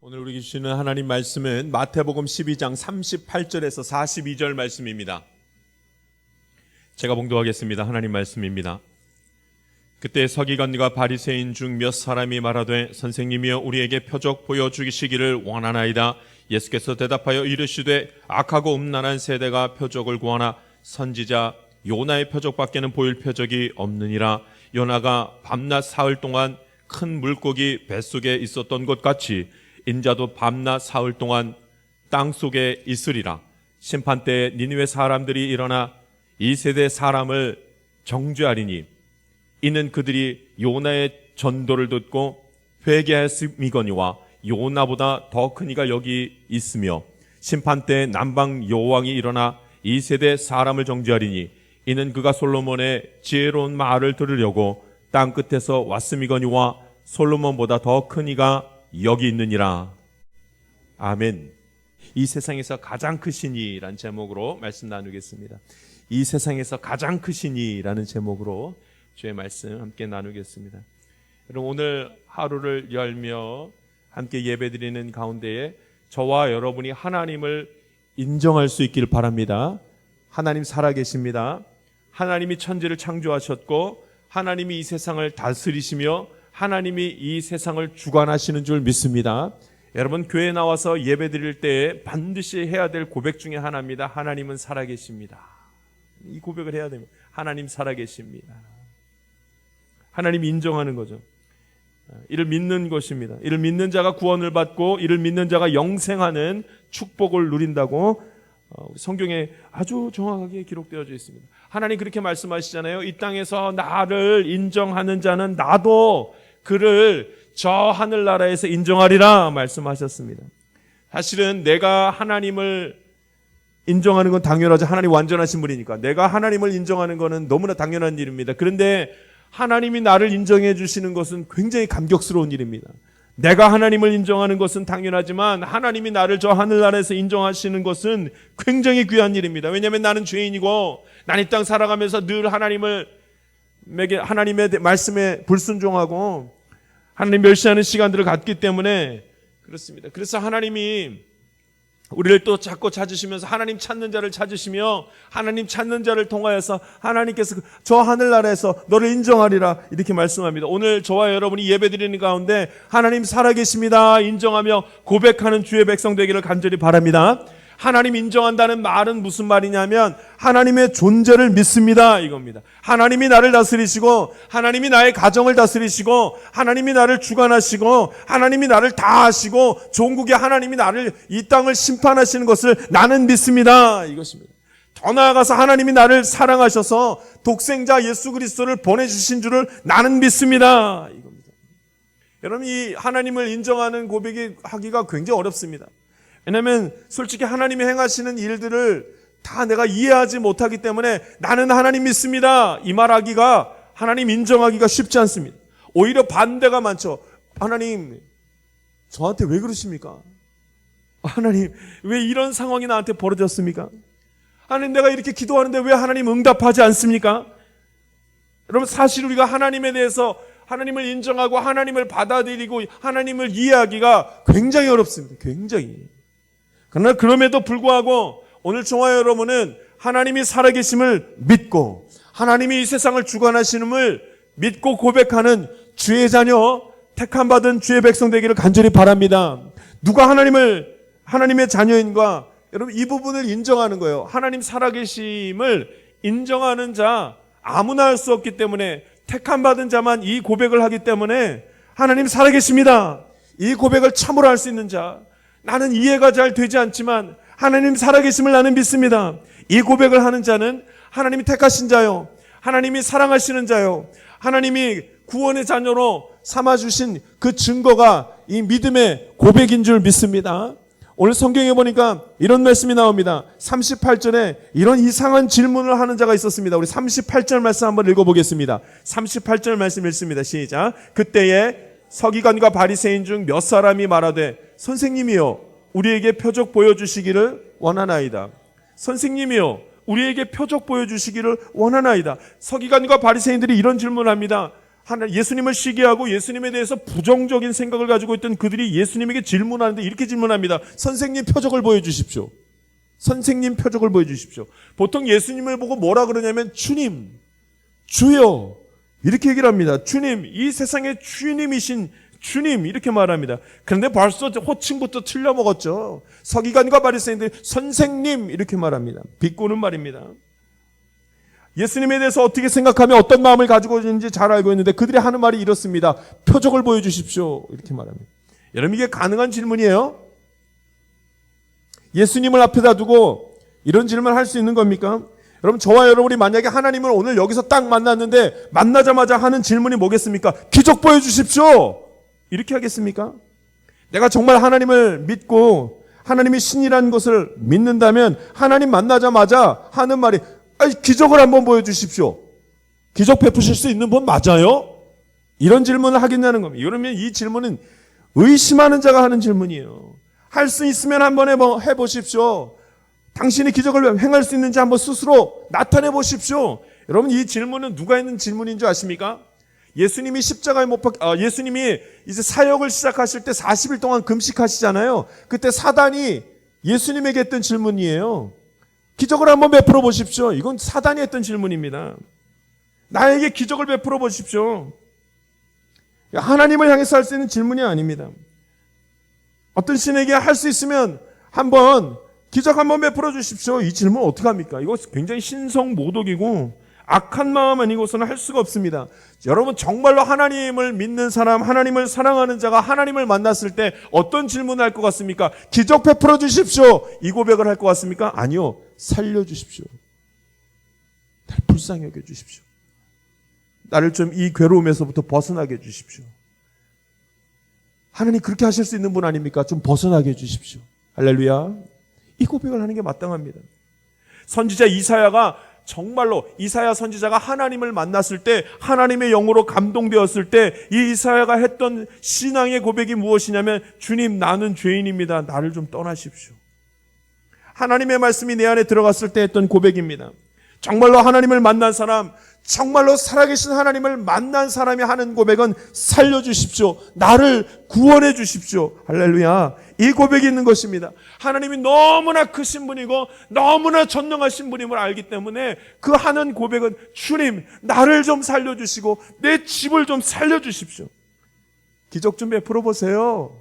오늘 우리에게 주시는 하나님 말씀은 마태복음 12장 38절에서 42절 말씀입니다. 제가 봉독하겠습니다. 하나님 말씀입니다. 그때 서기관과 바리새인 중 몇 사람이 말하되 선생님이여 우리에게 표적 보여주시기를 원하나이다. 예수께서 대답하여 이르시되 악하고 음란한 세대가 표적을 구하나 선지자 요나의 표적밖에는 보일 표적이 없느니라. 요나가 밤낮 사흘 동안 큰 물고기 뱃속에 있었던 것 같이 인자도 밤낮 사흘 동안 땅속에 있으리라. 심판때에 니느웨 사람들이 일어나 이 세대 사람을 정죄하리니 이는 그들이 요나의 전도를 듣고 회개하였음이거니와 요나보다 더 큰 이가 여기 있으며 심판때에 남방 여호왕이 일어나 이 세대 사람을 정죄하리니 이는 그가 솔로몬의 지혜로운 말을 들으려고 땅 끝에서 왔음이거니와 솔로몬보다 더 큰 이가 여기 있느니라. 아멘. 이 세상에서 가장 크시니라는 제목으로 말씀 나누겠습니다. 이 세상에서 가장 크시니라는 제목으로 주의 말씀 함께 나누겠습니다. 여러분, 오늘 하루를 열며 함께 예배드리는 가운데에 저와 여러분이 하나님을 인정할 수 있기를 바랍니다. 하나님 살아계십니다. 하나님이 천지를 창조하셨고 하나님이 이 세상을 다스리시며 하나님이 이 세상을 주관하시는 줄 믿습니다. 여러분, 교회에 나와서 예배드릴 때에 반드시 해야 될 고백 중에 하나입니다. 하나님은 살아계십니다. 이 고백을 해야 됩니다. 하나님 살아계십니다. 하나님 인정하는 거죠. 이를 믿는 것입니다. 이를 믿는 자가 구원을 받고 이를 믿는 자가 영생하는 축복을 누린다고 성경에 아주 정확하게 기록되어져 있습니다. 하나님 그렇게 말씀하시잖아요. 이 땅에서 나를 인정하는 자는 나도 그를 저 하늘나라에서 인정하리라 말씀하셨습니다. 사실은 내가 하나님을 인정하는 건 당연하죠. 하나님 완전하신 분이니까. 내가 하나님을 인정하는 것은 너무나 당연한 일입니다. 그런데 하나님이 나를 인정해 주시는 것은 굉장히 감격스러운 일입니다. 내가 하나님을 인정하는 것은 당연하지만 하나님이 나를 저 하늘나라에서 인정하시는 것은 굉장히 귀한 일입니다. 왜냐하면 나는 죄인이고 나는 이 땅 살아가면서 늘 하나님의 말씀에 불순종하고 하나님 멸시하는 시간들을 갖기 때문에 그렇습니다. 그래서 하나님이 우리를 또 자꾸 찾으시면서 하나님 찾는 자를 찾으시며 하나님 찾는 자를 통하여서 하나님께서 저 하늘나라에서 너를 인정하리라 이렇게 말씀합니다. 오늘 저와 여러분이 예배드리는 가운데 하나님 살아계십니다 인정하며 고백하는 주의 백성 되기를 간절히 바랍니다. 하나님 인정한다는 말은 무슨 말이냐면 하나님의 존재를 믿습니다 이겁니다. 하나님이 나를 다스리시고 하나님이 나의 가정을 다스리시고 하나님이 나를 주관하시고 하나님이 나를 다 하시고 종국의 하나님이 나를 이 땅을 심판하시는 것을 나는 믿습니다 이것입니다. 더 나아가서 하나님이 나를 사랑하셔서 독생자 예수 그리스도를 보내주신 줄을 나는 믿습니다 이겁니다. 여러분, 이 하나님을 인정하는 고백이 하기가 굉장히 어렵습니다. 왜냐하면 솔직히 하나님이 행하시는 일들을 다 내가 이해하지 못하기 때문에 나는 하나님 믿습니다 이 말하기가, 하나님 인정하기가 쉽지 않습니다. 오히려 반대가 많죠. 하나님 저한테 왜 그러십니까? 하나님 왜 이런 상황이 나한테 벌어졌습니까? 하나님 내가 이렇게 기도하는데 왜 하나님 응답하지 않습니까? 여러분, 사실 우리가 하나님에 대해서 하나님을 인정하고 하나님을 받아들이고 하나님을 이해하기가 굉장히 어렵습니다. 굉장히. 그러나 그럼에도 불구하고 오늘 저와 여러분은 하나님이 살아계심을 믿고 하나님이 이 세상을 주관하시는을 믿고 고백하는 주의 자녀, 택함받은 주의 백성 되기를 간절히 바랍니다. 누가 하나님의 자녀인가? 여러분, 이 부분을 인정하는 거예요. 하나님 살아계심을 인정하는 자 아무나 할 수 없기 때문에 택함받은 자만 이 고백을 하기 때문에 하나님 살아계십니다 이 고백을 참으로 할 수 있는 자, 나는 이해가 잘 되지 않지만 하나님 살아계심을 나는 믿습니다 이 고백을 하는 자는 하나님이 택하신 자요, 하나님이 사랑하시는 자요, 하나님이 구원의 자녀로 삼아주신 그 증거가 이 믿음의 고백인 줄 믿습니다. 오늘 성경에 보니까 이런 말씀이 나옵니다. 38절에 이런 이상한 질문을 하는 자가 있었습니다. 우리 38절 말씀 한번 읽어보겠습니다. 38절 말씀 읽습니다. 시작. 그때에 서기관과 바리새인 중 몇 사람이 말하되 선생님이여 우리에게 표적 보여주시기를 원하나이다. 선생님이여 우리에게 표적 보여주시기를 원하나이다. 서기관과 바리새인들이 이런 질문을 합니다. 예수님을 시기하고 예수님에 대해서 부정적인 생각을 가지고 있던 그들이 예수님에게 질문하는데 이렇게 질문합니다. 선생님 표적을 보여주십시오. 선생님 표적을 보여주십시오. 보통 예수님을 보고 뭐라 그러냐면 주님, 주여 이렇게 얘기를 합니다. 주님, 이 세상의 주님이신 주님 이렇게 말합니다. 그런데 벌써 호칭부터 틀려먹었죠. 서기관과 바리새인들이 선생님 이렇게 말합니다. 비꼬는 말입니다. 예수님에 대해서 어떻게 생각하며 어떤 마음을 가지고 있는지 잘 알고 있는데 그들이 하는 말이 이렇습니다. 표적을 보여주십시오 이렇게 말합니다. 여러분 이게 가능한 질문이에요? 예수님을 앞에다 두고 이런 질문을 할 수 있는 겁니까? 여러분 저와 여러분이 만약에 하나님을 오늘 여기서 딱 만났는데 만나자마자 하는 질문이 뭐겠습니까? 기적 보여주십시오 이렇게 하겠습니까? 내가 정말 하나님을 믿고 하나님이 신이라는 것을 믿는다면 하나님 만나자마자 하는 말이 기적을 한번 보여주십시오. 기적 베푸실 수 있는 분 맞아요? 이런 질문을 하겠냐는 겁니다. 그러면 이 질문은 의심하는 자가 하는 질문이에요. 할 수 있으면 한번 해보십시오. 당신이 기적을 행할 수 있는지 한번 스스로 나타내 보십시오. 여러분 이 질문은 누가 했는 질문인 줄 아십니까? 예수님이 십자가에 예수님이 이제 사역을 시작하실 때 40일 동안 금식하시잖아요. 그때 사단이 예수님에게 했던 질문이에요. 기적을 한번 베풀어 보십시오. 이건 사단이 했던 질문입니다. 나에게 기적을 베풀어 보십시오. 하나님을 향해서 할 수 있는 질문이 아닙니다. 어떤 신에게 할 수 있으면 한번 기적 한번 베풀어 주십시오. 이 질문 어떻게 합니까? 이거 굉장히 신성모독이고 악한 마음 아니고서는 할 수가 없습니다. 여러분 정말로 하나님을 믿는 사람, 하나님을 사랑하는 자가 하나님을 만났을 때 어떤 질문을 할 것 같습니까? 기적 베풀어 주십시오. 이 고백을 할 것 같습니까? 아니요. 살려주십시오. 나를 불쌍히 여겨주십시오. 나를 좀 이 괴로움에서부터 벗어나게 해주십시오. 하나님 그렇게 하실 수 있는 분 아닙니까? 좀 벗어나게 해주십시오. 할렐루야. 이 고백을 하는 게 마땅합니다. 선지자 이사야가 정말로 이사야 선지자가 하나님을 만났을 때 하나님의 영으로 감동되었을 때 이 이사야가 했던 신앙의 고백이 무엇이냐면 주님 나는 죄인입니다. 나를 좀 떠나십시오. 하나님의 말씀이 내 안에 들어갔을 때 했던 고백입니다. 정말로 하나님을 만난 사람, 정말로 살아계신 하나님을 만난 사람이 하는 고백은 살려주십시오. 나를 구원해 주십시오. 할렐루야. 이 고백이 있는 것입니다. 하나님이 너무나 크신 분이고 너무나 전능하신 분임을 알기 때문에 그 하는 고백은 주님 나를 좀 살려주시고 내 집을 좀 살려주십시오. 기적 좀 베풀어 보세요.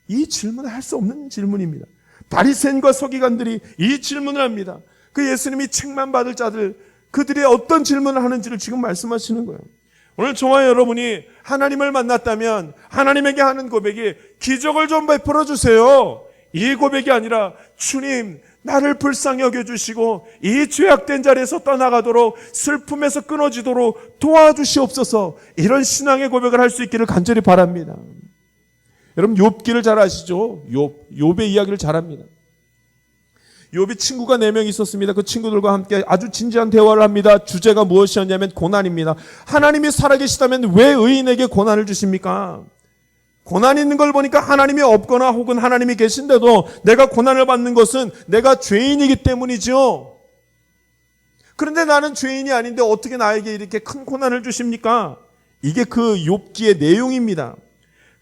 이 질문을 할 수 없는 질문입니다. 바리새인과 서기관들이 이 질문을 합니다. 그 예수님이 책만 받을 자들 그들이 어떤 질문을 하는지를 지금 말씀하시는 거예요. 오늘 저와 여러분이 하나님을 만났다면 하나님에게 하는 고백이 기적을 좀 베풀어 주세요. 이 고백이 아니라 주님 나를 불쌍히 여겨주시고 이 죄악된 자리에서 떠나가도록 슬픔에서 끊어지도록 도와주시옵소서. 이런 신앙의 고백을 할 수 있기를 간절히 바랍니다. 여러분 욥기를 잘 아시죠? 욥의 이야기를 잘 합니다. 욥이 친구가 4명 있었습니다. 그 친구들과 함께 아주 진지한 대화를 합니다. 주제가 무엇이었냐면 고난입니다. 하나님이 살아계시다면 왜 의인에게 고난을 주십니까? 고난이 있는 걸 보니까 하나님이 없거나 혹은 하나님이 계신데도 내가 고난을 받는 것은 내가 죄인이기 때문이죠. 그런데 나는 죄인이 아닌데 어떻게 나에게 이렇게 큰 고난을 주십니까? 이게 그 욥기의 내용입니다.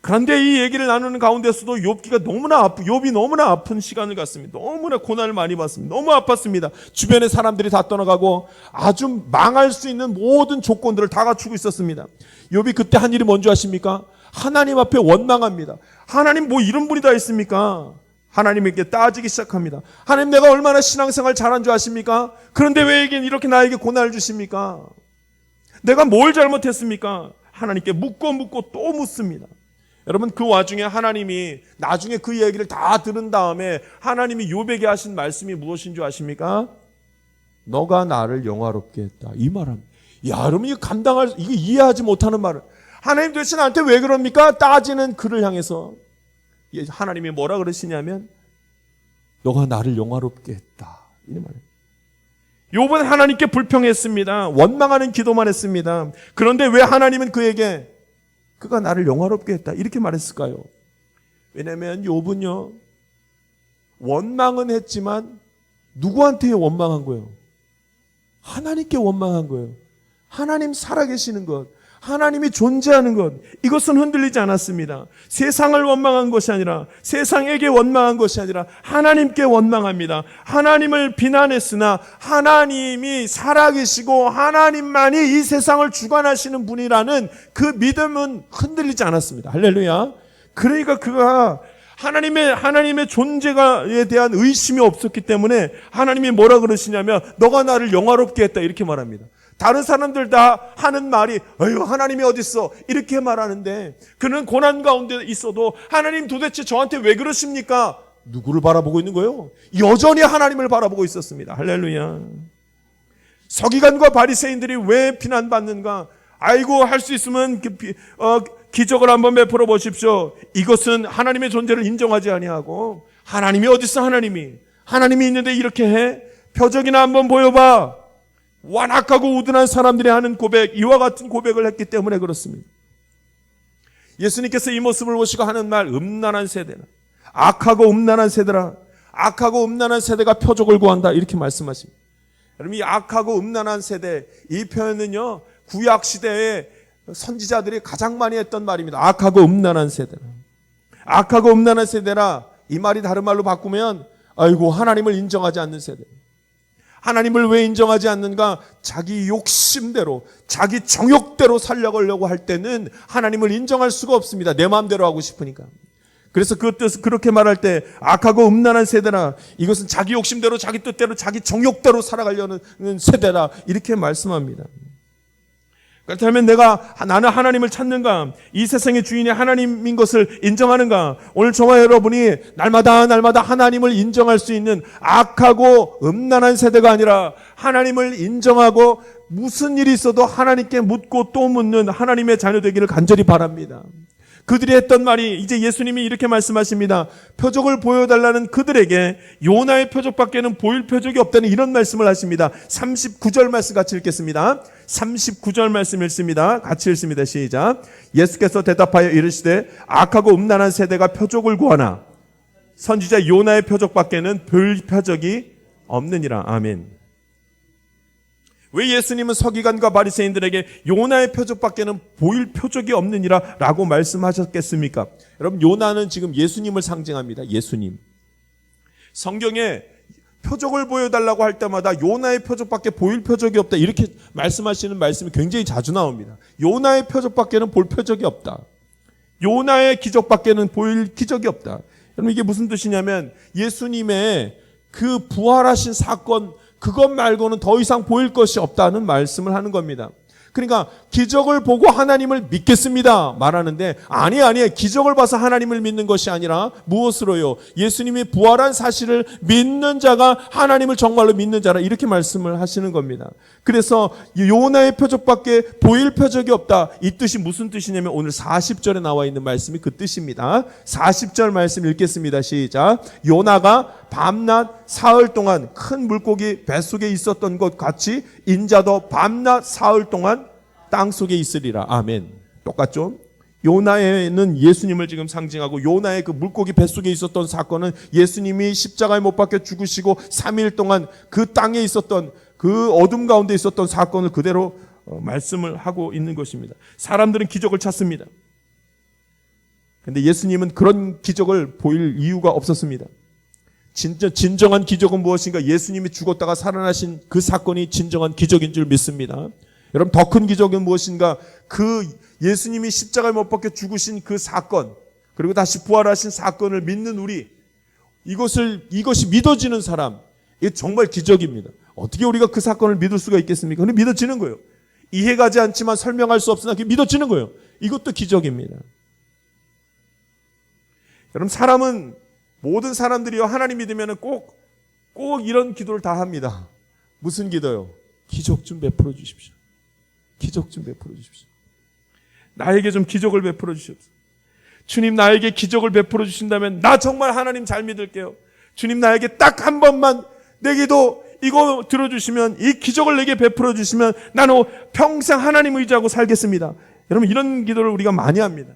그런데 이 얘기를 나누는 가운데서도 욥이 너무나 아픈 시간을 갖습니다. 너무나 고난을 많이 받습니다. 너무 아팠습니다. 주변의 사람들이 다 떠나가고 아주 망할 수 있는 모든 조건들을 다 갖추고 있었습니다. 욥이 그때 한 일이 뭔지 아십니까? 하나님 앞에 원망합니다. 하나님 뭐 이런 분이 다 있습니까? 하나님에게 따지기 시작합니다. 하나님 내가 얼마나 신앙생활 잘한 줄 아십니까? 그런데 왜 이렇게 나에게 고난을 주십니까? 내가 뭘 잘못했습니까? 하나님께 묻고 또 묻습니다. 여러분 그 와중에 하나님이 나중에 그 얘기를 다 들은 다음에 하나님이 욥에게 하신 말씀이 무엇인 줄 아십니까? 너가 나를 영화롭게 했다. 이 말합니다. 야, 여러분 이거 이해하지 못하는 말을 하나님 도대체 나한테 왜 그럽니까? 따지는 그를 향해서 하나님이 뭐라 그러시냐면 너가 나를 영화롭게 했다. 이 말입니다. 욥은 하나님께 불평했습니다. 원망하는 기도만 했습니다. 그런데 왜 하나님은 그에게 그가 나를 영화롭게 했다 이렇게 말했을까요? 왜냐하면 욥은요 원망은 했지만 누구한테 원망한 거예요? 하나님께 원망한 거예요. 하나님 살아계시는 것, 하나님이 존재하는 것, 이것은 흔들리지 않았습니다. 세상을 원망한 것이 아니라, 세상에게 원망한 것이 아니라 하나님께 원망합니다. 하나님을 비난했으나 하나님이 살아계시고 하나님만이 이 세상을 주관하시는 분이라는 그 믿음은 흔들리지 않았습니다. 할렐루야. 그러니까 그가 하나님의 존재에 대한 의심이 없었기 때문에 하나님이 뭐라 그러시냐면 너가 나를 영화롭게 했다 이렇게 말합니다. 다른 사람들 다 하는 말이 어휴 하나님이 어딨어 이렇게 말하는데 그는 고난 가운데 있어도 하나님 도대체 저한테 왜 그러십니까? 누구를 바라보고 있는 거예요? 여전히 하나님을 바라보고 있었습니다. 할렐루야. 서기관과 바리새인들이 왜 비난받는가? 아이고 할 수 있으면 기적을 한번 베풀어 보십시오. 이것은 하나님의 존재를 인정하지 아니하고 하나님이 어딨어 하나님이 있는데 이렇게 해? 표적이나 한번 보여봐. 완악하고 우둔한 사람들이 하는 고백, 이와 같은 고백을 했기 때문에 그렇습니다. 예수님께서 이 모습을 보시고 하는 말, 음란한 세대나 악하고 음란한 세대라, 악하고 음란한 세대가 표적을 구한다 이렇게 말씀하십니다. 여러분 이 악하고 음란한 세대, 이 표현은요 구약 시대에 선지자들이 가장 많이 했던 말입니다. 악하고 음란한 세대라. 악하고 음란한 세대라, 이 말이 다른 말로 바꾸면 아이고 하나님을 인정하지 않는 세대. 하나님을 왜 인정하지 않는가? 자기 욕심대로, 자기 정욕대로 살려가려고 할 때는 하나님을 인정할 수가 없습니다. 내 마음대로 하고 싶으니까. 그래서 그 뜻을 그렇게 말할 때 악하고 음란한 세대라, 이것은 자기 욕심대로, 자기 뜻대로, 자기 정욕대로 살아가려는 세대라 이렇게 말씀합니다. 그렇다면 나는 하나님을 찾는가? 이 세상의 주인이 하나님인 것을 인정하는가? 오늘 저와 여러분이 날마다 하나님을 인정할 수 있는 악하고 음란한 세대가 아니라 하나님을 인정하고 무슨 일이 있어도 하나님께 묻고 또 묻는 하나님의 자녀 되기를 간절히 바랍니다. 그들이 했던 말이 이제 예수님이 이렇게 말씀하십니다. 표적을 보여달라는 그들에게 요나의 표적밖에는 보일 표적이 없다는 이런 말씀을 하십니다. 39절 말씀 같이 읽겠습니다. 39절 말씀 읽습니다. 같이 읽습니다. 시작. 예수께서 대답하여 이르시되 악하고 음란한 세대가 표적을 구하나 선지자 요나의 표적밖에는 볼 표적이 없느니라. 아멘. 왜 예수님은 서기관과 바리새인들에게 요나의 표적밖에는 보일 표적이 없느니라 라고 말씀하셨겠습니까? 여러분 요나는 지금 예수님을 상징합니다. 예수님. 성경에 표적을 보여달라고 할 때마다 요나의 표적밖에 보일 표적이 없다 이렇게 말씀하시는 말씀이 굉장히 자주 나옵니다. 요나의 표적밖에는 볼 표적이 없다. 요나의 기적밖에는 보일 기적이 없다. 여러분 이게 무슨 뜻이냐면 예수님의 그 부활하신 사건 그것 말고는 더 이상 보일 것이 없다는 말씀을 하는 겁니다. 그러니까 기적을 보고 하나님을 믿겠습니다 말하는데 아니에요. 기적을 봐서 하나님을 믿는 것이 아니라 무엇으로요? 예수님이 부활한 사실을 믿는 자가 하나님을 정말로 믿는 자라 이렇게 말씀을 하시는 겁니다. 그래서 요나의 표적밖에 보일 표적이 없다. 이 뜻이 무슨 뜻이냐면 오늘 40절에 나와 있는 말씀이 그 뜻입니다. 40절 말씀 읽겠습니다. 시작. 요나가 밤낮 사흘 동안 큰 물고기 뱃속에 있었던 것 같이 인자도 밤낮 사흘 동안 땅속에 있으리라. 아멘. 똑같죠? 요나에는 예수님을 지금 상징하고 요나의 그 물고기 뱃속에 있었던 사건은 예수님이 십자가에 못 박혀 죽으시고 3일 동안 그 땅에 있었던 그 어둠 가운데 있었던 사건을 그대로 말씀을 하고 있는 것입니다. 사람들은 기적을 찾습니다. 그런데 예수님은 그런 기적을 보일 이유가 없었습니다. 진정한 기적은 무엇인가? 예수님이 죽었다가 살아나신 그 사건이 진정한 기적인 줄 믿습니다. 여러분 더 큰 기적은 무엇인가? 그 예수님이 십자가에 못 박혀 죽으신 그 사건 그리고 다시 부활하신 사건을 믿는 우리 이것이 믿어지는 사람 이게 정말 기적입니다. 어떻게 우리가 그 사건을 믿을 수가 있겠습니까? 근데 믿어지는 거예요. 이해가지 않지만 설명할 수 없으나 그게 믿어지는 거예요. 이것도 기적입니다. 여러분 모든 사람들이요 하나님 믿으면 꼭 이런 기도를 다 합니다. 무슨 기도요? 기적 좀 베풀어 주십시오. 기적 좀 베풀어 주십시오. 나에게 좀 기적을 베풀어 주십시오. 주님 나에게 기적을 베풀어 주신다면 나 정말 하나님 잘 믿을게요. 주님 나에게 딱 한 번만 내 기도 이거 들어주시면 이 기적을 내게 베풀어 주시면 나는 평생 하나님 의지하고 살겠습니다. 여러분 이런 기도를 우리가 많이 합니다.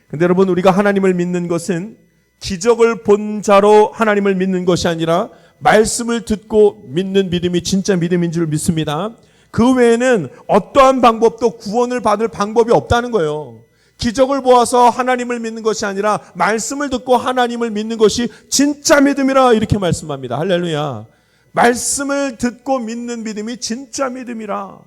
근데 여러분 우리가 하나님을 믿는 것은 기적을 본 자로 하나님을 믿는 것이 아니라 말씀을 듣고 믿는 믿음이 진짜 믿음인 줄 믿습니다. 그 외에는 어떠한 방법도 구원을 받을 방법이 없다는 거예요. 기적을 보아서 하나님을 믿는 것이 아니라 말씀을 듣고 하나님을 믿는 것이 진짜 믿음이라 이렇게 말씀합니다. 할렐루야. 말씀을 듣고 믿는 믿음이 진짜 믿음이라.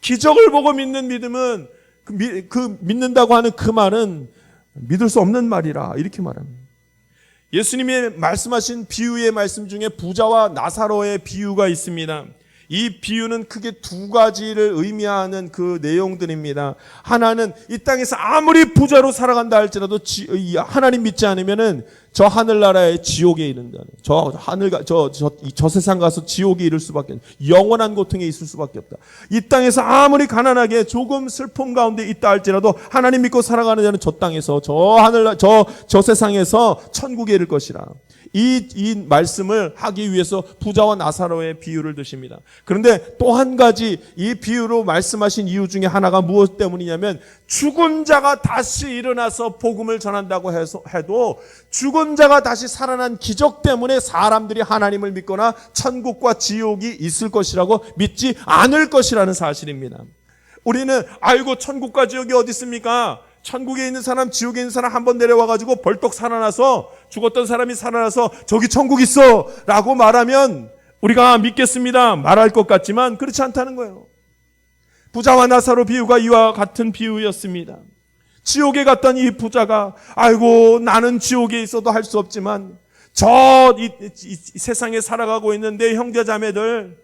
기적을 보고 믿는 믿음은 그 믿는다고 하는 그 말은 믿을 수 없는 말이라 이렇게 말합니다. 예수님이 말씀하신 비유의 말씀 중에 부자와 나사로의 비유가 있습니다. 이 비유는 크게 두 가지를 의미하는 그 내용들입니다. 하나는 이 땅에서 아무리 부자로 살아간다 할지라도 하나님 믿지 않으면은 저 하늘나라의 지옥에 이른다는, 저 세상 가서 지옥에 이를 수밖에 없다. 영원한 고통에 있을 수밖에 없다. 이 땅에서 아무리 가난하게 조금 슬픔 가운데 있다 할지라도 하나님 믿고 살아가는 자는 저 땅에서 저 세상에서 천국에 이를 것이라. 이 말씀을 하기 위해서 부자와 나사로의 비유를 드십니다. 그런데 또 한 가지 이 비유로 말씀하신 이유 중에 하나가 무엇 때문이냐면, 죽은 자가 다시 일어나서 복음을 전한다고 해도 죽은 자가 다시 살아난 기적 때문에 사람들이 하나님을 믿거나 천국과 지옥이 있을 것이라고 믿지 않을 것이라는 사실입니다. 우리는 아이고 천국과 지옥이 어디 있습니까? 천국에 있는 사람, 지옥에 있는 사람 한번 내려와가지고 벌떡 살아나서, 죽었던 사람이 살아나서 저기 천국 있어 라고 말하면 우리가 믿겠습니다 말할 것 같지만 그렇지 않다는 거예요. 부자와 나사로 비유가 이와 같은 비유였습니다. 지옥에 갔던 이 부자가 아이고 나는 지옥에 있어도 할 수 없지만 이 세상에 살아가고 있는 내 형제 자매들,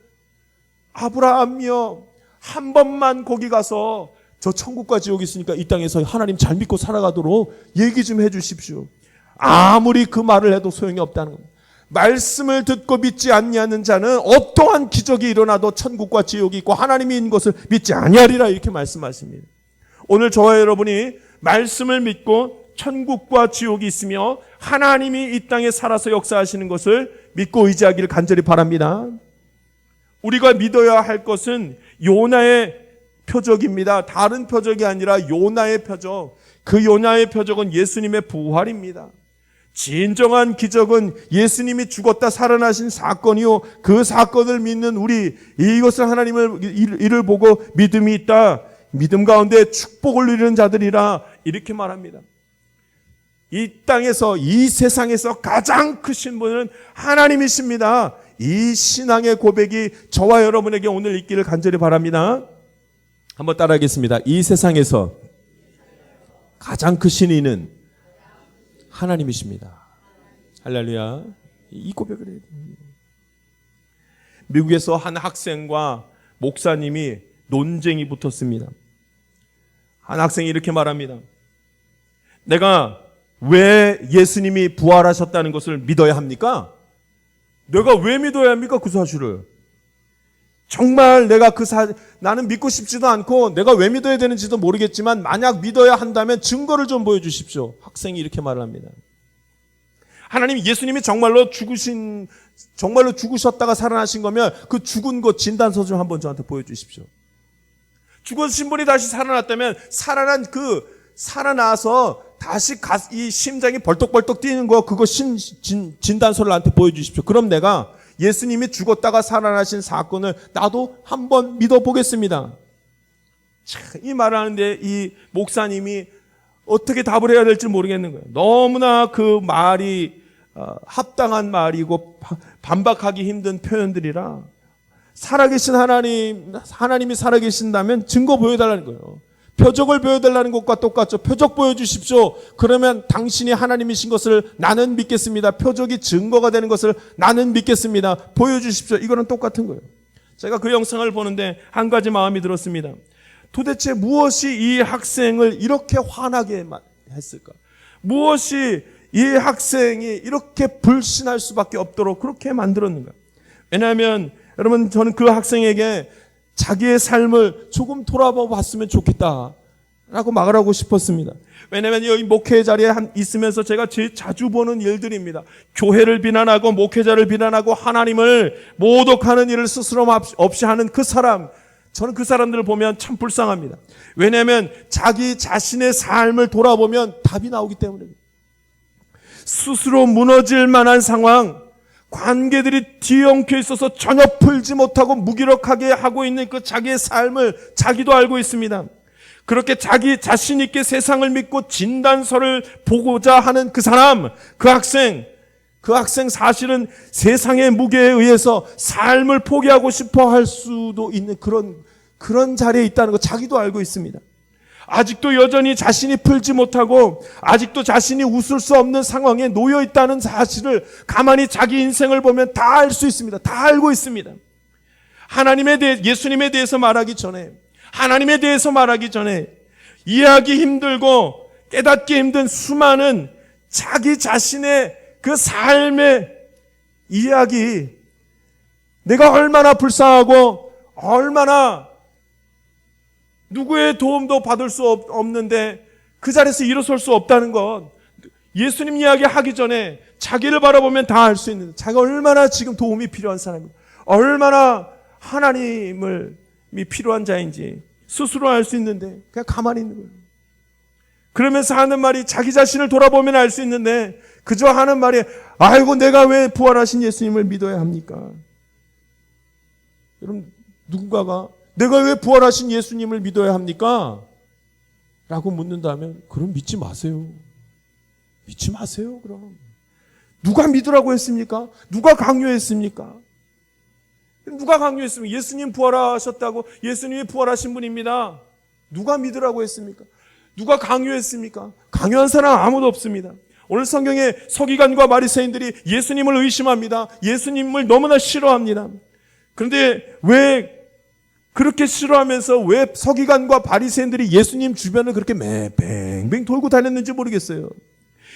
아브라함이여 한 번만 거기 가서 저 천국과 지옥이 있으니까 이 땅에서 하나님 잘 믿고 살아가도록 얘기 좀 해주십시오. 아무리 그 말을 해도 소용이 없다는 겁니다. 말씀을 듣고 믿지 아니하는 자는 어떠한 기적이 일어나도 천국과 지옥이 있고 하나님이 있는 것을 믿지 아니하리라 이렇게 말씀하십니다. 오늘 저와 여러분이 말씀을 믿고 천국과 지옥이 있으며 하나님이 이 땅에 살아서 역사하시는 것을 믿고 의지하기를 간절히 바랍니다. 우리가 믿어야 할 것은 요나의 표적입니다. 다른 표적이 아니라 요나의 표적. 그 요나의 표적은 예수님의 부활입니다. 진정한 기적은 예수님이 죽었다 살아나신 사건이요, 그 사건을 믿는 우리, 이것을 하나님을 이를 보고 믿음이 있다, 믿음 가운데 축복을 누리는 자들이라 이렇게 말합니다. 이 땅에서, 이 세상에서 가장 크신 분은 하나님이십니다. 이 신앙의 고백이 저와 여러분에게 오늘 있기를 간절히 바랍니다. 한번 따라하겠습니다. 이 세상에서 가장 크신 이는 하나님이십니다. 할렐루야. 이 고백을 해야 됩니다. 미국에서 한 학생과 목사님이 논쟁이 붙었습니다. 한 학생이 이렇게 말합니다. 내가 왜 예수님이 부활하셨다는 것을 믿어야 합니까? 내가 왜 믿어야 합니까? 그 사실을. 정말 내가 나는 믿고 싶지도 않고 내가 왜 믿어야 되는지도 모르겠지만 만약 믿어야 한다면 증거를 좀 보여주십시오. 학생이 이렇게 말을 합니다. 하나님, 예수님이 정말로 죽으셨다가 살아나신 거면 그 죽은 것 진단서 좀 한번 저한테 보여주십시오. 죽으신 분이 다시 살아났다면 살아나서 다시 이 심장이 벌떡벌떡 뛰는 거, 그거 진단서를 나한테 보여주십시오. 그럼 내가 예수님이 죽었다가 살아나신 사건을 나도 한번 믿어보겠습니다. 이 말을 하는데 이 목사님이 어떻게 답을 해야 될지 모르겠는 거예요. 너무나 그 말이 합당한 말이고 반박하기 힘든 표현들이라, 살아계신 하나님이 살아계신다면 증거 보여달라는 거예요. 표적을 보여달라는 것과 똑같죠. 표적 보여주십시오. 그러면 당신이 하나님이신 것을 나는 믿겠습니다. 표적이 증거가 되는 것을 나는 믿겠습니다. 보여주십시오. 이거는 똑같은 거예요. 제가 그 영상을 보는데 한 가지 마음이 들었습니다. 도대체 무엇이 이 학생을 이렇게 화나게 했을까? 무엇이 이 학생이 이렇게 불신할 수밖에 없도록 그렇게 만들었는가? 왜냐하면 여러분, 저는 그 학생에게 자기의 삶을 조금 돌아봐 봤으면 좋겠다라고 말을 하고 싶었습니다. 왜냐하면 여기 목회 자리에 있으면서 제가 제일 자주 보는 일들입니다. 교회를 비난하고 목회자를 비난하고 하나님을 모독하는 일을 스스럼 없이 하는 그 사람, 저는 그 사람들을 보면 참 불쌍합니다. 왜냐하면 자기 자신의 삶을 돌아보면 답이 나오기 때문입니다. 스스로 무너질 만한 상황, 관계들이 뒤엉켜 있어서 전혀 풀지 못하고 무기력하게 하고 있는 그 자기의 삶을 자기도 알고 있습니다. 그렇게 자기 자신 있게 세상을 믿고 진단서를 보고자 하는 그 사람, 그 학생 사실은 세상의 무게에 의해서 삶을 포기하고 싶어 할 수도 있는 그런 자리에 있다는 거 자기도 알고 있습니다. 아직도 여전히 자신이 풀지 못하고 아직도 자신이 웃을 수 없는 상황에 놓여 있다는 사실을 가만히 자기 인생을 보면 다 알 수 있습니다. 다 알고 있습니다. 예수님에 대해서 말하기 전에, 하나님에 대해서 말하기 전에 이해하기 힘들고 깨닫기 힘든 수많은 자기 자신의 그 삶의 이야기, 내가 얼마나 불쌍하고 얼마나 누구의 도움도 받을 수 없는데 그 자리에서 일어설 수 없다는 것, 예수님 이야기 하기 전에 자기를 바라보면 다 알 수 있는, 자기가 얼마나 지금 도움이 필요한 사람이고 얼마나 하나님이 필요한 자인지 스스로 알 수 있는데 그냥 가만히 있는 거예요. 그러면서 하는 말이 자기 자신을 돌아보면 알 수 있는데 그저 하는 말이 아이고 내가 왜 부활하신 예수님을 믿어야 합니까? 여러분, 누군가가 내가 왜 부활하신 예수님을 믿어야 합니까? 라고 묻는다면 그럼 믿지 마세요. 믿지 마세요. 그럼 누가 믿으라고 했습니까? 누가 강요했습니까? 누가 강요했습니까? 예수님 부활하셨다고, 예수님이 부활하신 분입니다. 누가 믿으라고 했습니까? 누가 강요했습니까? 강요한 사람 아무도 없습니다. 오늘 성경에 서기관과 바리새인들이 예수님을 의심합니다. 예수님을 너무나 싫어합니다. 그런데 왜 그렇게 싫어하면서 왜 서기관과 바리새인들이 예수님 주변을 그렇게 뱅뱅 돌고 다녔는지 모르겠어요.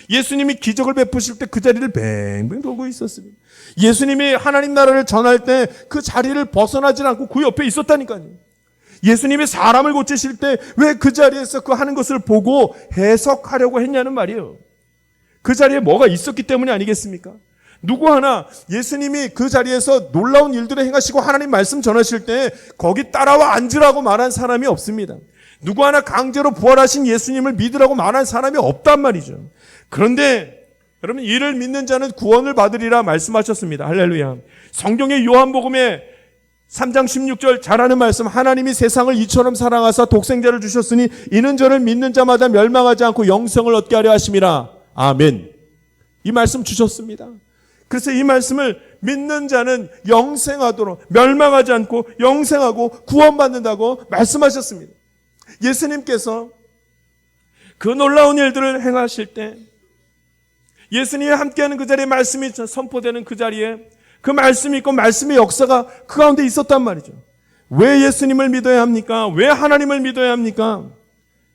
예수님이 기적을 베푸실 때 그 자리를 뱅뱅 돌고 있었습니다. 예수님이 하나님 나라를 전할 때 그 자리를 벗어나지 않고 그 옆에 있었다니까요. 예수님이 사람을 고치실 때 왜 그 자리에서 그 하는 것을 보고 해석하려고 했냐는 말이에요. 그 자리에 뭐가 있었기 때문이 아니겠습니까? 누구 하나 예수님이 그 자리에서 놀라운 일들을 행하시고 하나님 말씀 전하실 때 거기 따라와 앉으라고 말한 사람이 없습니다. 누구 하나 강제로 부활하신 예수님을 믿으라고 말한 사람이 없단 말이죠. 그런데 여러분, 이를 믿는 자는 구원을 받으리라 말씀하셨습니다. 할렐루야. 성경의 요한복음에 3장 16절 잘 아는 말씀, 하나님이 세상을 이처럼 사랑하사 독생자를 주셨으니 이는 저를 믿는 자마다 멸망하지 않고 영생을 얻게 하려 하심이라. 아멘. 이 말씀 주셨습니다. 그래서 이 말씀을 믿는 자는 영생하도록, 멸망하지 않고 영생하고 구원받는다고 말씀하셨습니다. 예수님께서 그 놀라운 일들을 행하실 때 예수님이 함께하는 그 자리에 말씀이 선포되는 그 자리에 그 말씀이 있고 말씀의 역사가 그 가운데 있었단 말이죠. 왜 예수님을 믿어야 합니까? 왜 하나님을 믿어야 합니까?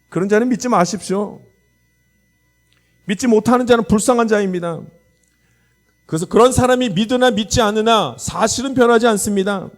그런 자는 믿지 마십시오. 믿지 못하는 자는 불쌍한 자입니다. 그래서 그런 사람이 믿으나 믿지 않으나 사실은 변하지 않습니다.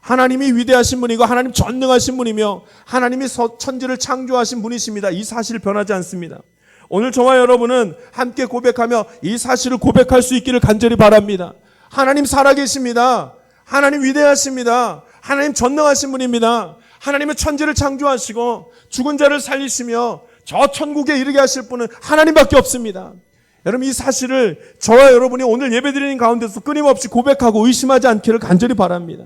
하나님이 위대하신 분이고 하나님 전능하신 분이며 하나님이 천지를 창조하신 분이십니다. 이 사실 변하지 않습니다. 오늘 저와 여러분은 함께 고백하며 이 사실을 고백할 수 있기를 간절히 바랍니다. 하나님 살아계십니다. 하나님 위대하십니다. 하나님 전능하신 분입니다. 하나님은 천지를 창조하시고 죽은 자를 살리시며 저 천국에 이르게 하실 분은 하나님밖에 없습니다. 여러분, 이 사실을 저와 여러분이 오늘 예배드리는 가운데서 끊임없이 고백하고 의심하지 않기를 간절히 바랍니다.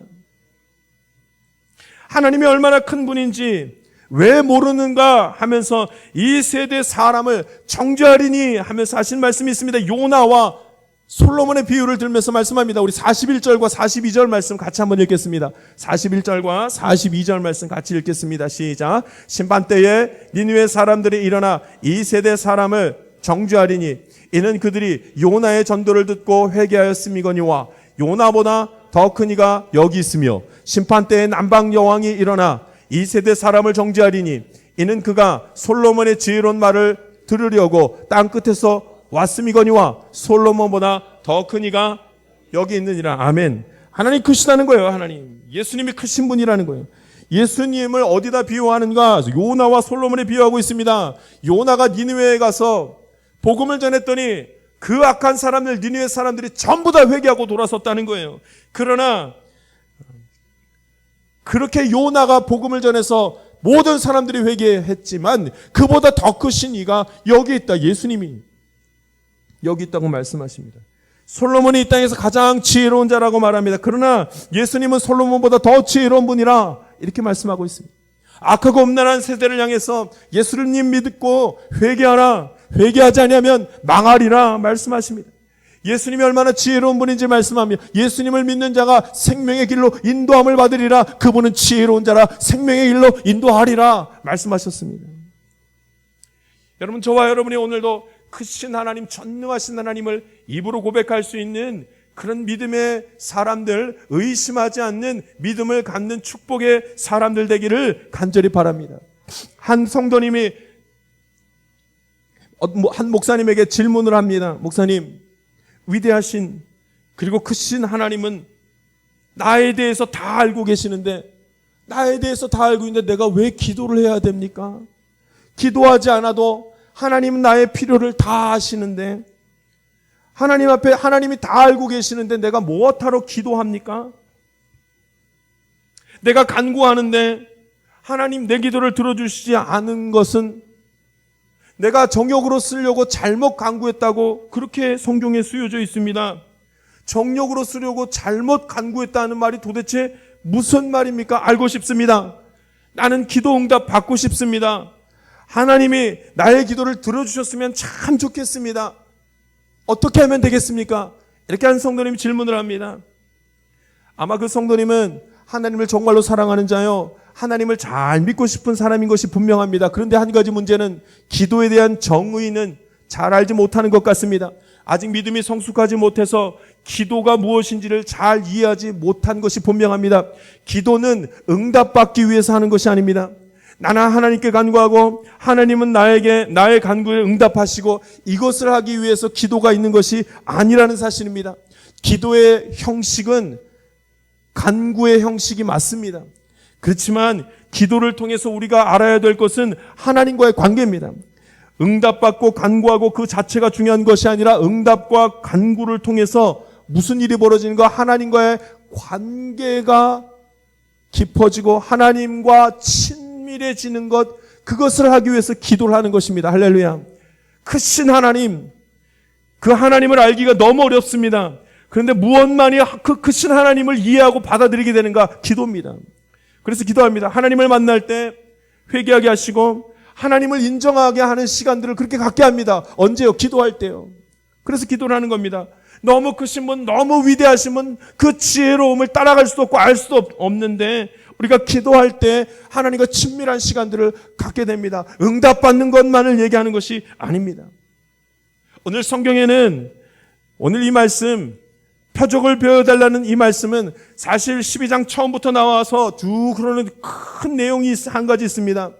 하나님이 얼마나 큰 분인지 왜 모르는가 하면서 이 세대 사람을 정죄하리니 하면서 하신 말씀이 있습니다. 요나와 솔로몬의 비유를 들면서 말씀합니다. 우리 41절과 42절 말씀 같이 한번 읽겠습니다. 41절과 42절 말씀 같이 읽겠습니다. 시작. 심판때에 니느웨 사람들이 일어나 이 세대 사람을 정죄하리니 이는 그들이 요나의 전도를 듣고 회개하였음이거니와 요나보다 더 큰 이가 여기 있으며 심판때에 남방 여왕이 일어나 이 세대 사람을 정죄하리니 이는 그가 솔로몬의 지혜로운 말을 들으려고 땅 끝에서 왔음이거니와 솔로몬보다 더 큰 이가 여기 있느니라. 아멘. 하나님 크시다는 거예요. 하나님 예수님이 크신 분이라는 거예요. 예수님을 어디다 비유하는가? 요나와 솔로몬에 비유하고 있습니다. 요나가 니느웨에 가서 복음을 전했더니 그 악한 사람들, 니느웨 사람들이 전부 다 회개하고 돌아섰다는 거예요. 그러나 그렇게 요나가 복음을 전해서 모든 사람들이 회개했지만 그보다 더 크신 이가 여기 있다. 예수님이 여기 있다고 말씀하십니다. 솔로몬이 이 땅에서 가장 지혜로운 자라고 말합니다. 그러나 예수님은 솔로몬보다 더 지혜로운 분이라 이렇게 말씀하고 있습니다. 악하고 음란한 세대를 향해서 예수님 믿고 회개하라, 회개하지 않으면 망하리라 말씀하십니다. 예수님이 얼마나 지혜로운 분인지 말씀하며 예수님을 믿는 자가 생명의 길로 인도함을 받으리라. 그분은 지혜로운 자라 생명의 길로 인도하리라 말씀하셨습니다. 여러분, 저와 여러분이 오늘도 크신 하나님, 전능하신 하나님을 입으로 고백할 수 있는 그런 믿음의 사람들, 의심하지 않는 믿음을 갖는 축복의 사람들 되기를 간절히 바랍니다. 한 성도님이 한 목사님에게 질문을 합니다. 목사님, 위대하신 그리고 크신 하나님은 나에 대해서 다 알고 계시는데, 나에 대해서 다 알고 있는데 내가 왜 기도를 해야 됩니까? 기도하지 않아도 하나님은 나의 필요를 다 아시는데, 하나님 앞에 하나님이 다 알고 계시는데 내가 무엇하러 기도합니까? 내가 간구하는데 하나님 내 기도를 들어주시지 않은 것은 내가 정욕으로 쓰려고 잘못 간구했다고 그렇게 성경에 쓰여져 있습니다. 정욕으로 쓰려고 잘못 간구했다는 말이 도대체 무슨 말입니까? 알고 싶습니다. 나는 기도 응답 받고 싶습니다. 하나님이 나의 기도를 들어주셨으면 참 좋겠습니다. 어떻게 하면 되겠습니까? 이렇게 한 성도님이 질문을 합니다. 아마 그 성도님은 하나님을 정말로 사랑하는 자요, 하나님을 잘 믿고 싶은 사람인 것이 분명합니다. 그런데 한 가지 문제는 기도에 대한 정의는 잘 알지 못하는 것 같습니다. 아직 믿음이 성숙하지 못해서 기도가 무엇인지를 잘 이해하지 못한 것이 분명합니다. 기도는 응답받기 위해서 하는 것이 아닙니다. 나는 하나님께 간구하고 하나님은 나에게 나의 간구에 응답하시고 이것을 하기 위해서 기도가 있는 것이 아니라는 사실입니다. 기도의 형식은 간구의 형식이 맞습니다. 그렇지만 기도를 통해서 우리가 알아야 될 것은 하나님과의 관계입니다. 응답받고 간구하고 그 자체가 중요한 것이 아니라 응답과 간구를 통해서 무슨 일이 벌어지는가, 하나님과의 관계가 깊어지고 하나님과 친밀해지는 것, 그것을 하기 위해서 기도를 하는 것입니다. 할렐루야. 크신 하나님, 그 하나님을 알기가 너무 어렵습니다. 그런데 무엇만이 그 크신 하나님을 이해하고 받아들이게 되는가? 기도입니다. 그래서 기도합니다. 하나님을 만날 때 회개하게 하시고 하나님을 인정하게 하는 시간들을 그렇게 갖게 합니다. 언제요? 기도할 때요. 그래서 기도를 하는 겁니다. 너무 크신 분, 너무 위대하신 분, 그 지혜로움을 따라갈 수도 없고 알 수도 없는데 우리가 기도할 때 하나님과 친밀한 시간들을 갖게 됩니다. 응답받는 것만을 얘기하는 것이 아닙니다. 오늘 성경에는 오늘 이 말씀, 표적을 배워달라는 이 말씀은 사실 12장 처음부터 나와서 쭉 흐르는 큰 내용이 한 가지 있습니다.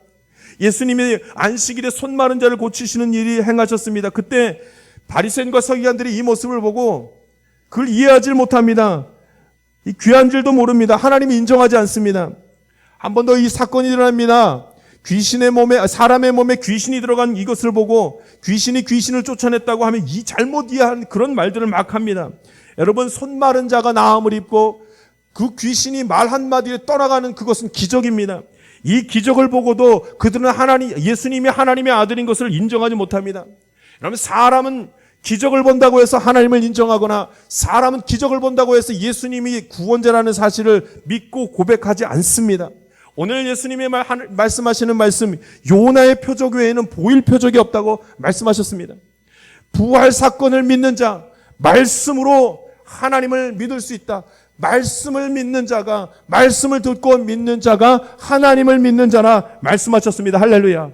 예수님이 안식일에 손 마른 자를 고치시는 일이 행하셨습니다. 그때 바리새인과 서기관들이 이 모습을 보고 그걸 이해하지 못합니다. 이 귀한 줄도 모릅니다. 하나님이 인정하지 않습니다. 한 번 더 이 사건이 일어납니다. 귀신의 몸에, 사람의 몸에 귀신이 들어간 이것을 보고 귀신이 귀신을 쫓아냈다고 하면 이 잘못 이해한 그런 말들을 막 합니다. 여러분, 손 마른 자가 나음을 입고 그 귀신이 말 한마디에 떠나가는 그것은 기적입니다. 이 기적을 보고도 그들은 예수님이 하나님의 아들인 것을 인정하지 못합니다. 여러분, 사람은 기적을 본다고 해서 하나님을 인정하거나 사람은 기적을 본다고 해서 예수님이 구원자라는 사실을 믿고 고백하지 않습니다. 오늘 예수님이 말씀하시는 말씀, 요나의 표적 외에는 보일 표적이 없다고 말씀하셨습니다. 부활 사건을 믿는 자, 말씀으로 하나님을 믿을 수 있다. 말씀을 믿는 자가, 말씀을 듣고 믿는 자가 하나님을 믿는 자라 말씀하셨습니다. 할렐루야.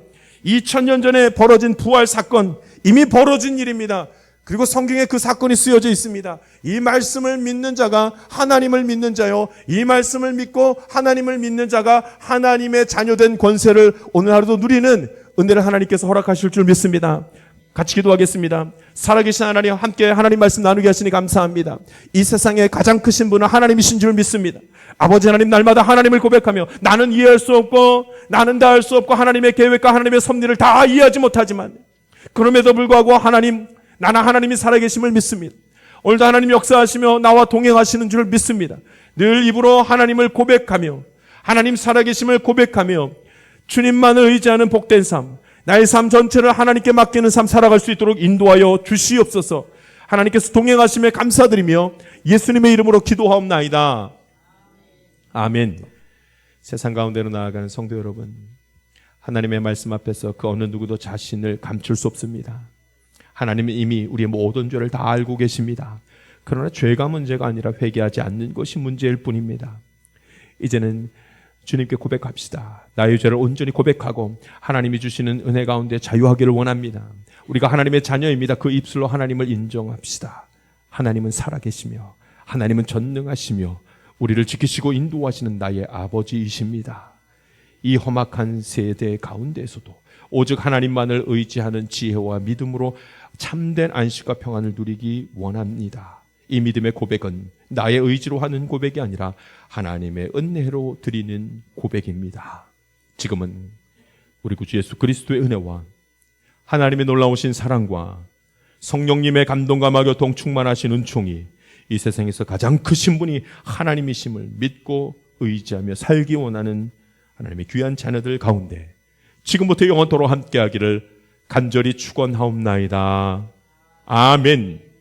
2000년 전에 벌어진 부활 사건, 이미 벌어진 일입니다. 그리고 성경에 그 사건이 쓰여져 있습니다. 이 말씀을 믿는 자가 하나님을 믿는 자요, 이 말씀을 믿고 하나님을 믿는 자가 하나님의 자녀된 권세를 오늘 하루도 누리는 은혜를 하나님께서 허락하실 줄 믿습니다. 같이 기도하겠습니다. 살아계신 하나님, 함께 하나님 말씀 나누게 하시니 감사합니다. 이 세상에 가장 크신 분은 하나님이신 줄 믿습니다. 아버지 하나님, 날마다 하나님을 고백하며 나는 이해할 수 없고 나는 다 할 수 없고 하나님의 계획과 하나님의 섭리를 다 이해하지 못하지만 그럼에도 불구하고 하나님, 나는 하나님이 살아계심을 믿습니다. 오늘도 하나님 역사하시며 나와 동행하시는 줄 믿습니다. 늘 입으로 하나님을 고백하며 하나님 살아계심을 고백하며 주님만을 의지하는 복된 삶, 나의 삶 전체를 하나님께 맡기는 삶 살아갈 수 있도록 인도하여 주시옵소서. 하나님께서 동행하심에 감사드리며 예수님의 이름으로 기도하옵나이다. 아멘. 세상 가운데로 나아가는 성도 여러분, 하나님의 말씀 앞에서 그 어느 누구도 자신을 감출 수 없습니다. 하나님은 이미 우리의 모든 죄를 다 알고 계십니다. 그러나 죄가 문제가 아니라 회개하지 않는 것이 문제일 뿐입니다. 이제는 주님께 고백합시다. 나의 죄를 온전히 고백하고 하나님이 주시는 은혜 가운데 자유하기를 원합니다. 우리가 하나님의 자녀입니다. 그 입술로 하나님을 인정합시다. 하나님은 살아계시며 하나님은 전능하시며 우리를 지키시고 인도하시는 나의 아버지이십니다. 이 험악한 세대 가운데에서도 오직 하나님만을 의지하는 지혜와 믿음으로 참된 안식과 평안을 누리기 원합니다. 이 믿음의 고백은 나의 의지로 하는 고백이 아니라 하나님의 은혜로 드리는 고백입니다. 지금은 우리 구주 예수 그리스도의 은혜와 하나님의 놀라우신 사랑과 성령님의 감동과 마교통 충만하신 은총이 이 세상에서 가장 크신 분이 하나님이심을 믿고 의지하며 살기 원하는 하나님의 귀한 자녀들 가운데 지금부터 영원토록 함께하기를 간절히 축원하옵나이다. 아멘.